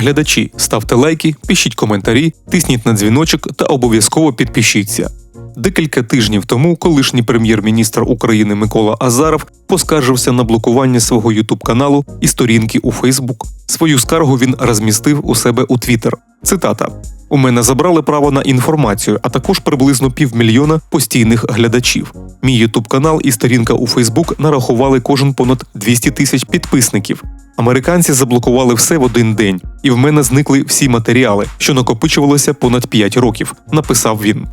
Глядачі, ставте лайки, пишіть коментарі, тисніть на дзвіночок та обов'язково підпишіться. Декілька тижнів тому колишній прем'єр-міністр України Микола Азаров поскаржився на блокування свого ютуб-каналу і сторінки у Фейсбук. Свою скаргу він розмістив у себе у Твіттер. Цитата: «У мене забрали право на інформацію, а також приблизно 500 000 постійних глядачів. Мій ютуб-канал і сторінка у Фейсбук нарахували кожен понад 200 000 підписників. Американці заблокували все в один день, і в мене зникли всі матеріали, що накопичувалося понад 5 років», – написав він.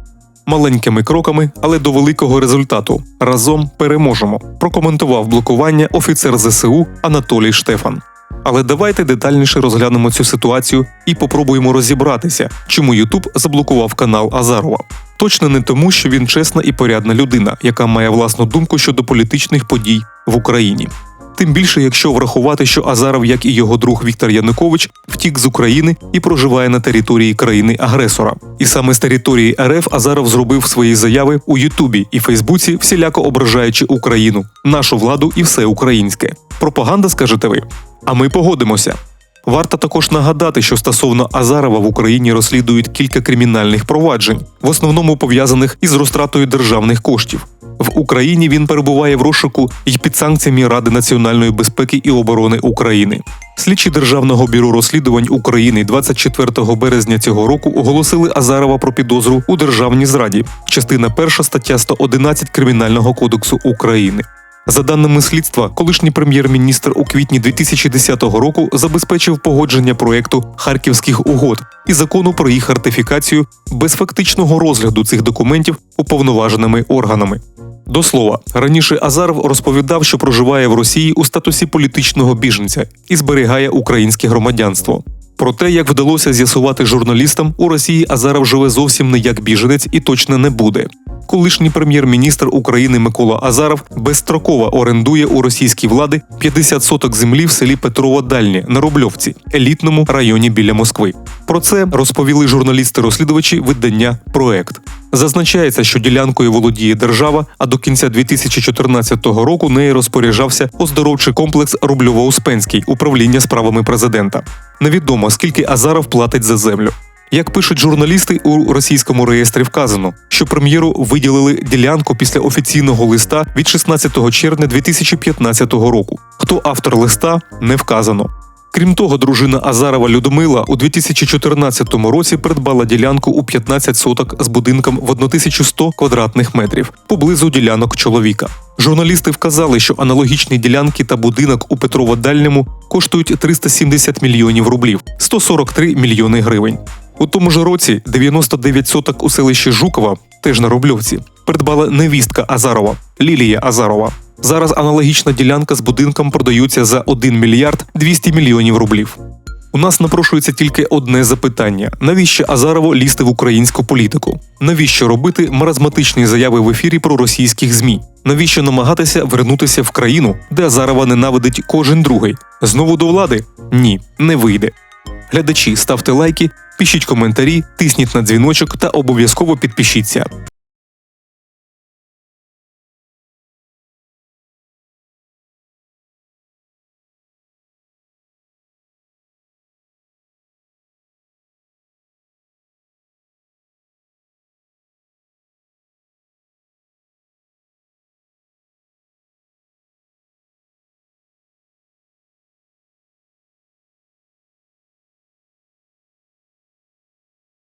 «Маленькими кроками, але до великого результату. Разом переможемо», – прокоментував блокування офіцер ЗСУ Анатолій Штефан. Але давайте детальніше розглянемо цю ситуацію і попробуємо розібратися, чому Ютуб заблокував канал Азарова. Точно не тому, що він чесна і порядна людина, яка має власну думку щодо політичних подій в Україні. Тим більше, якщо врахувати, що Азаров, як і його друг Віктор Янукович, втік з України і проживає на території країни-агресора. І саме з території РФ Азаров зробив свої заяви у Ютубі і Фейсбуці, всіляко ображаючи Україну, нашу владу і все українське. Пропаганда, скажете ви? А ми погодимося. Варто також нагадати, що стосовно Азарова в Україні розслідують кілька кримінальних проваджень, в основному пов'язаних із розтратою державних коштів. В Україні він перебуває в розшуку і під санкціями Ради національної безпеки і оборони України. Слідчі Державного бюро розслідувань України 24 березня цього року оголосили Азарова про підозру у державній зраді, частина 1 стаття 111 Кримінального кодексу України. За даними слідства, колишній прем'єр-міністр у квітні 2010 року забезпечив погодження проєкту «Харківських угод» і закону про їх ратифікацію без фактичного розгляду цих документів уповноваженими органами. До слова, раніше Азаров розповідав, що проживає в Росії у статусі політичного біженця і зберігає українське громадянство. Проте, як вдалося з'ясувати журналістам, у Росії Азаров живе зовсім не як біженець і точно не буде. Колишній прем'єр-міністр України Микола Азаров безстроково орендує у російській влади 50 соток землі в селі Петрово-Дальнє на Рубльовці, елітному районі біля Москви. Про це розповіли журналісти-розслідувачі видання «Проект». Зазначається, що ділянкою володіє держава, а до кінця 2014 року нею розпоряджався оздоровчий комплекс Рубльово-Успенський управління справами президента. Невідомо, скільки Азаров платить за землю. Як пишуть журналісти, у російському реєстрі вказано, що прем'єру виділили ділянку після офіційного листа від 16 червня 2015 року. Хто автор листа – не вказано. Крім того, дружина Азарова Людмила у 2014 році придбала ділянку у 15 соток з будинком в 1100 квадратних метрів поблизу ділянок чоловіка. Журналісти вказали, що аналогічні ділянки та будинок у Петрово-Дальньому коштують 370 мільйонів рублів – 143 мільйони гривень. У тому ж році 99 соток у селищі Жукова, теж на Рубльовці, придбала невістка Азарова – Лілія Азарова. Зараз аналогічна ділянка з будинком продається за 1 мільярд 200 мільйонів рублів. У нас напрошується тільки одне запитання – навіщо Азарову лізти в українську політику? Навіщо робити маразматичні заяви в ефірі про російських ЗМІ? Навіщо намагатися вернутися в країну, де Азарова ненавидить кожен другий? Знову до влади? Ні, не вийде. Глядачі, ставте лайки, пишіть коментарі, тисніть на дзвіночок та обов'язково підпишіться.